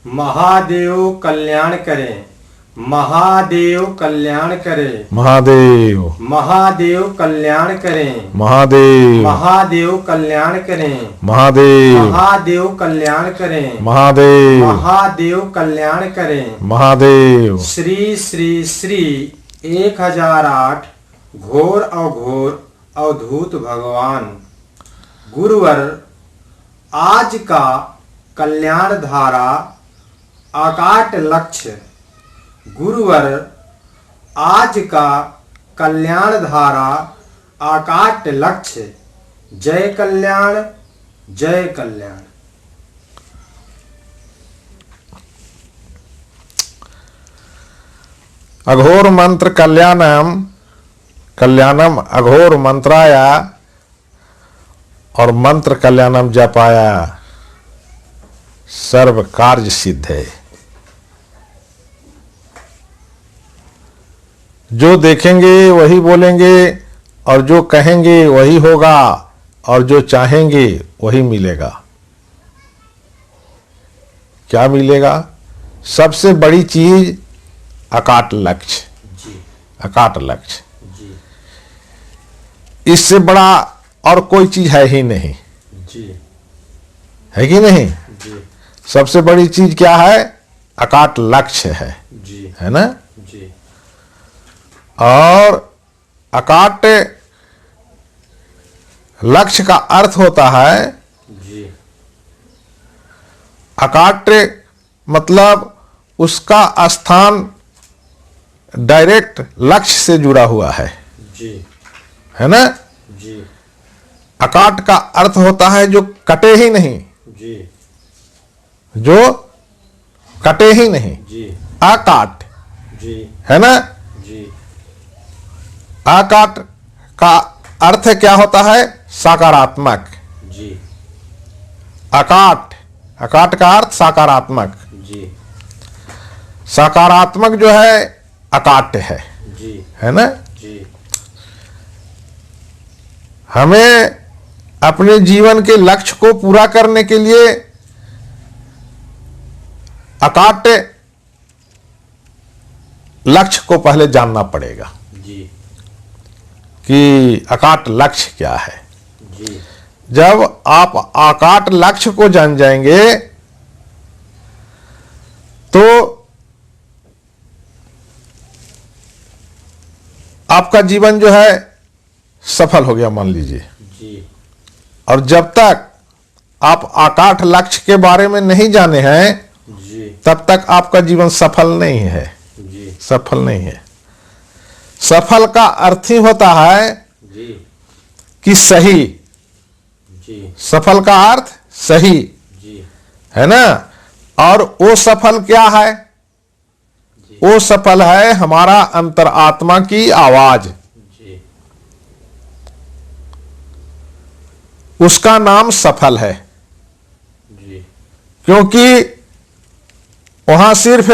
महादेव कल्याण करें। महादेव कल्याण करें। महादेव महादेव कल्याण करें। महादेव महादेव कल्याण करें। महादेव महादेव कल्याण करें। महादेव महादेव कल्याण करें। महादेव। श्री श्री श्री 1008 घोर अघोर अवधूत भगवान गुरुवर आज का कल्याण धारा आकाट लक्ष्य। गुरुवर आज का कल्याण धारा आकाट लक्ष्य। जय कल्याण जय कल्याण। अघोर मंत्र कल्याणम कल्याणम अघोर मंत्राया और मंत्र कल्याणम जपाया सर्व कार्य सिद्ध है। जो देखेंगे वही बोलेंगे और जो कहेंगे वही होगा और जो चाहेंगे वही मिलेगा। क्या मिलेगा? सबसे बड़ी चीज अकाट लक्ष्य। अकाट लक्ष्य, इससे बड़ा और कोई चीज है ही नहीं। है कि नहीं? सबसे बड़ी चीज क्या है? अकाट लक्ष्य है ना? और अकाट लक्ष्य का अर्थ होता है अकाट मतलब उसका स्थान डायरेक्ट लक्ष्य से जुड़ा हुआ है ना? अकाट का अर्थ होता है जो कटे ही नहीं। जो कटे ही नहीं, अकाट है ना? अकाट का अर्थ क्या होता है? सकारात्मक। अकाट, अकाट का अर्थ सकारात्मक। सकारात्मक जो है अकाट है ना? हमें अपने जीवन के लक्ष्य को पूरा करने के लिए अकाट लक्ष्य को पहले जानना पड़ेगा कि अकाट लक्ष्य क्या है। जब आप अकाट लक्ष्य को जान जाएंगे तो आपका जीवन जो है सफल हो गया मान लीजिए। और जब तक आप अकाट लक्ष्य के बारे में नहीं जाने हैं तब तक आपका जीवन सफल नहीं है। सफल नहीं है। सफल का अर्थ ही होता है कि सही। सफल का अर्थ सही है ना? और वो सफल क्या है? वो सफल है हमारा अंतरात्मा की आवाज। उसका नाम सफल है क्योंकि वहां सिर्फ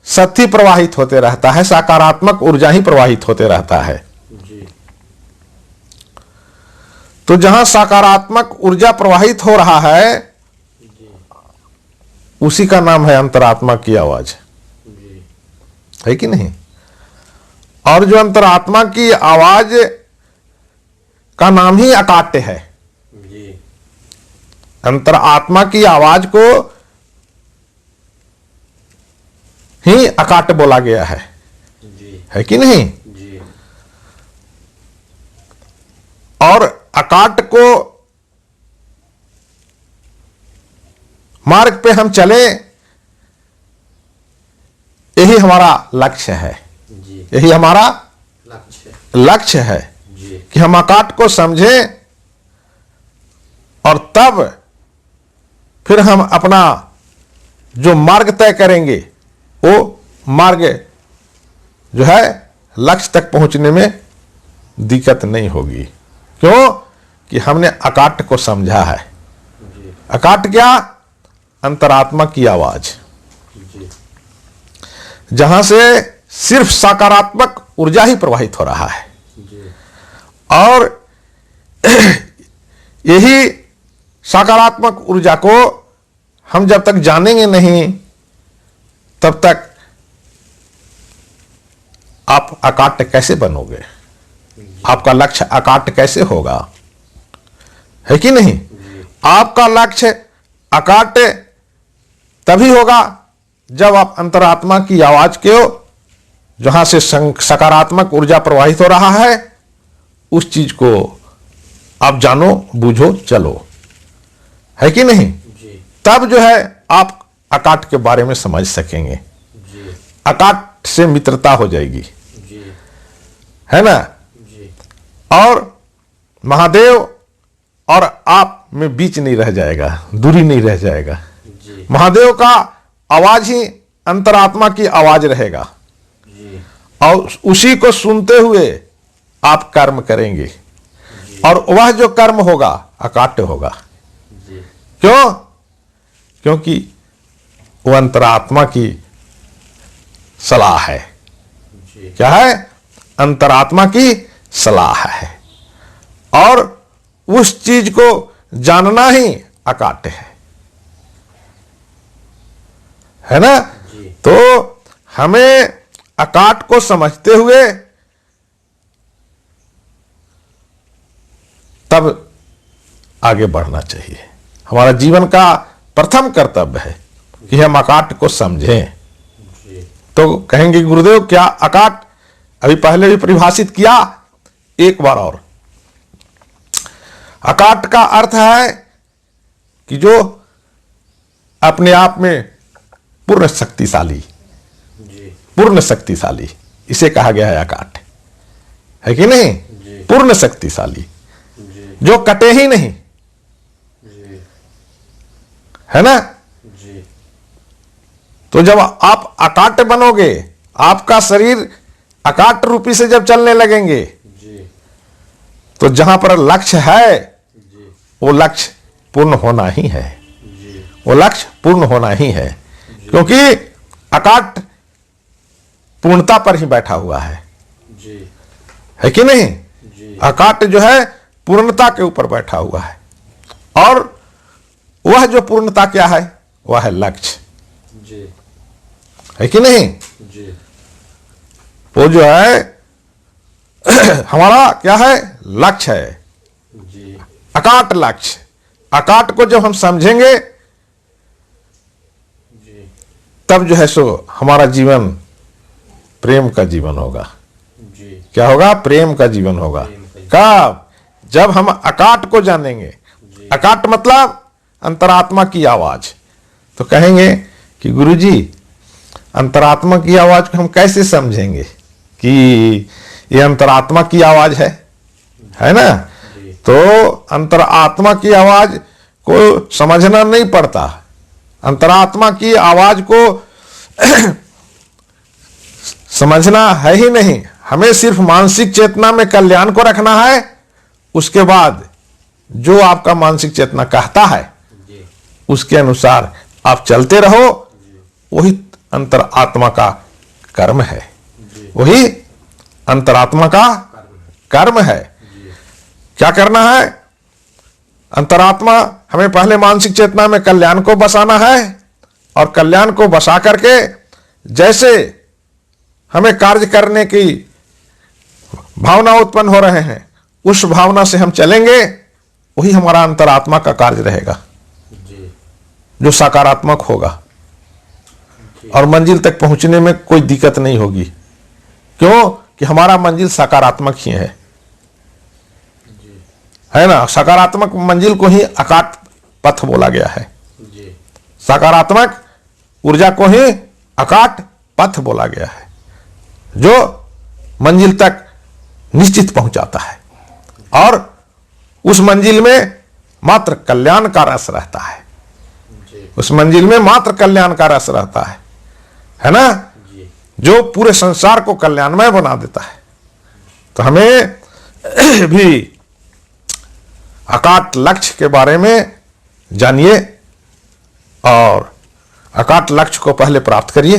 सत्य प्रवाहित होते रहता है, सकारात्मक ऊर्जा ही प्रवाहित होते रहता है। तो जहां सकारात्मक ऊर्जा प्रवाहित हो रहा है उसी का नाम है अंतरात्मा की आवाज। है कि नहीं? और जो अंतरात्मा की आवाज का नाम ही अकाट्य है। अंतरात्मा की आवाज को ही अकाट्य बोला गया है कि नहीं? और अकाट्य को मार्ग पे हम चले, यही हमारा लक्ष्य है। यही हमारा लक्ष्य है कि हम अकाट को समझें और तब फिर हम अपना जो मार्ग तय करेंगे वो मार्ग जो है लक्ष्य तक पहुंचने में दिक्कत नहीं होगी। क्यों? कि हमने अकाट को समझा है। अकाट क्या? अंतरात्मा की आवाज, जहां से सिर्फ सकारात्मक ऊर्जा ही प्रवाहित हो रहा है। और यही सकारात्मक ऊर्जा को हम जब तक जानेंगे नहीं तब तक आप अकाट्य कैसे बनोगे, आपका लक्ष्य अकाट्य कैसे होगा, है कि नहीं। आपका लक्ष्य अकाट्य तभी होगा जब आप अंतरात्मा की आवाज को, जहां से सकारात्मक ऊर्जा प्रवाहित हो रहा है, उस चीज को आप जानो, बूझो, चलो, है कि नहीं। तब जो है आप अकाट के बारे में समझ सकेंगे, अकाट से मित्रता हो जाएगी, है ना। और महादेव और आप में बीच नहीं रह जाएगा, दूरी नहीं रह जाएगा। महादेव का आवाज ही अंतरात्मा की आवाज रहेगा और उसी को सुनते हुए आप कर्म करेंगे और वह जो कर्म होगा अकाट्य होगा। क्यों? क्योंकि वो अंतरात्मा की सलाह है। क्या है? अंतरात्मा की सलाह है और उस चीज को जानना ही अकाट्य है ना। तो हमें अकाट को समझते हुए तब आगे बढ़ना चाहिए। हमारा जीवन का प्रथम कर्तव्य है कि हम अकाट को समझें। तो कहेंगे गुरुदेव क्या अकाट, अभी पहले भी परिभाषित किया, एक बार और। अकाट का अर्थ है कि जो अपने आप में पूर्ण शक्तिशाली, पूर्ण शक्तिशाली, इसे कहा गया है अकाट, है कि नहीं। पूर्ण शक्तिशाली जो कटे ही नहीं, है ना। तो जब आप अकाट बनोगे, आपका शरीर अकाट रूपी से जब चलने लगेंगे, तो जहां पर लक्ष्य है वो लक्ष्य पूर्ण होना ही है, वो लक्ष्य पूर्ण होना ही है। क्योंकि अकाट पूर्णता पर ही बैठा हुआ है कि नहीं। अकाट जो है पूर्णता के ऊपर बैठा हुआ है और वह जो पूर्णता क्या है, वह है लक्ष्य, है कि नहीं। वो जो है हमारा क्या है, लक्ष्य है, अकाट लक्ष्य। अकाट को जब हम समझेंगे तब जो है सो हमारा जीवन प्रेम का जीवन होगा। क्या होगा? प्रेम का जीवन होगा। कब? जब हम अकाट को जानेंगे। अकाट मतलब अंतरात्मा की आवाज। तो कहेंगे कि गुरुजी अंतरात्मा की आवाज को हम कैसे समझेंगे कि ये अंतरात्मा की आवाज है ना। तो अंतरात्मा की आवाज को समझना नहीं पड़ता। अंतरात्मा की आवाज को समझना है ही नहीं, हमें सिर्फ मानसिक चेतना में कल्याण को रखना है। उसके बाद जो आपका मानसिक चेतना कहता है उसके अनुसार आप चलते रहो, वही अंतरात्मा का कर्म है, वही अंतरात्मा का कर्म है। क्या करना है? अंतरात्मा हमें पहले मानसिक चेतना में कल्याण को बसाना है और कल्याण को बसा करके जैसे हमें कार्य करने की भावना उत्पन्न हो रहे हैं उस भावना से हम चलेंगे, वही हमारा अंतरात्मा का कार्य रहेगा जो सकारात्मक होगा और मंजिल तक पहुंचने में कोई दिक्कत नहीं होगी। क्यों? कि हमारा मंजिल सकारात्मक ही है ना। सकारात्मक मंजिल को ही अकाट पथ बोला गया है। सकारात्मक ऊर्जा को ही अकाट पथ बोला गया है जो मंजिल तक निश्चित पहुंचाता है और उस मंजिल में मात्र कल्याण का रस रहता है। उस मंजिल में मात्र कल्याण का रस रहता है ना, जो पूरे संसार को कल्याणमय बना देता है। तो हमें भी अकाट लक्ष्य के बारे में जानिए और अकाट लक्ष्य को पहले प्राप्त करिए।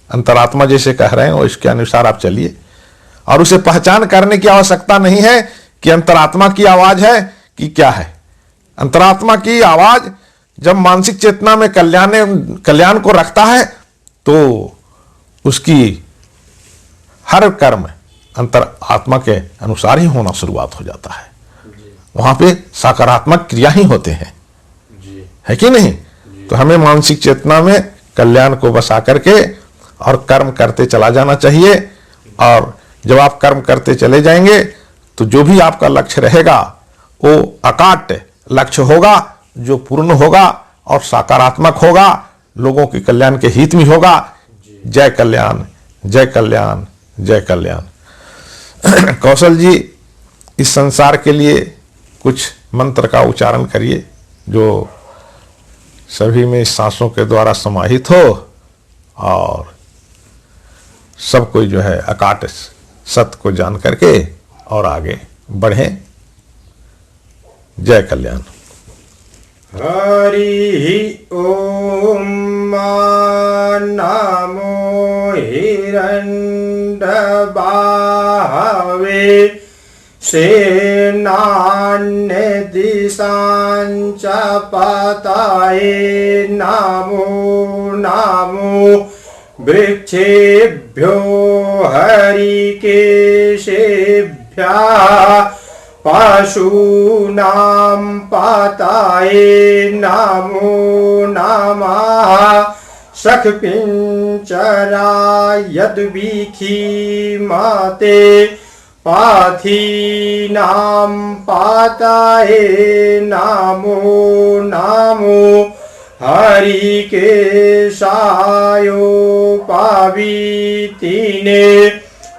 अंतरात्मा जैसे कह रहे हैं वो इसके अनुसार आप चलिए और उसे पहचान करने की आवश्यकता नहीं है कि अंतरात्मा की आवाज है कि क्या है। अंतरात्मा की आवाज जब मानसिक चेतना में कल्याण को रखता है तो उसकी हर कर्म अंतर आत्मा के अनुसार ही होना शुरुआत हो जाता है। वहां पे सकारात्मक क्रिया ही होते हैं, है कि नहीं? तो हमें मानसिक चेतना में कल्याण को बसा करके और कर्म करते चला जाना चाहिए। और जब आप कर्म करते चले जाएंगे तो जो भी आपका लक्ष्य रहेगा वो अकाट लक्ष्य होगा, जो पूर्ण होगा और सकारात्मक होगा, लोगों के कल्याण के हित में होगा। जय कल्याण, जय कल्याण, जय कल्याण। कौशल जी, इस संसार के लिए कुछ मंत्र का उच्चारण करिए जो सभी में सांसों के द्वारा समाहित हो और सब कोई जो है अकाट सत्य को जान करके और आगे बढ़े। जय कल्याण। हरि ओम नमो हिरण्यबाहवे सेनान्य दिशांच पताये नमो नमो वृक्षेभ्यो हरिकेशेभ्यः पशूनां पताये नमो नमः शखपिञ्जरायद्वीखी मते पाथीनां पताये नमो नमो हरिकेशायोपवीतिने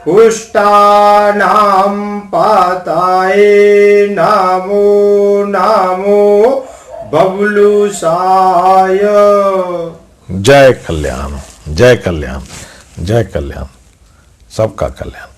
पुष्टानां पताये नमो नमो बबलुसाय। जय कल्याण, जय कल्याण, जय कल्याण, सबका कल्याण।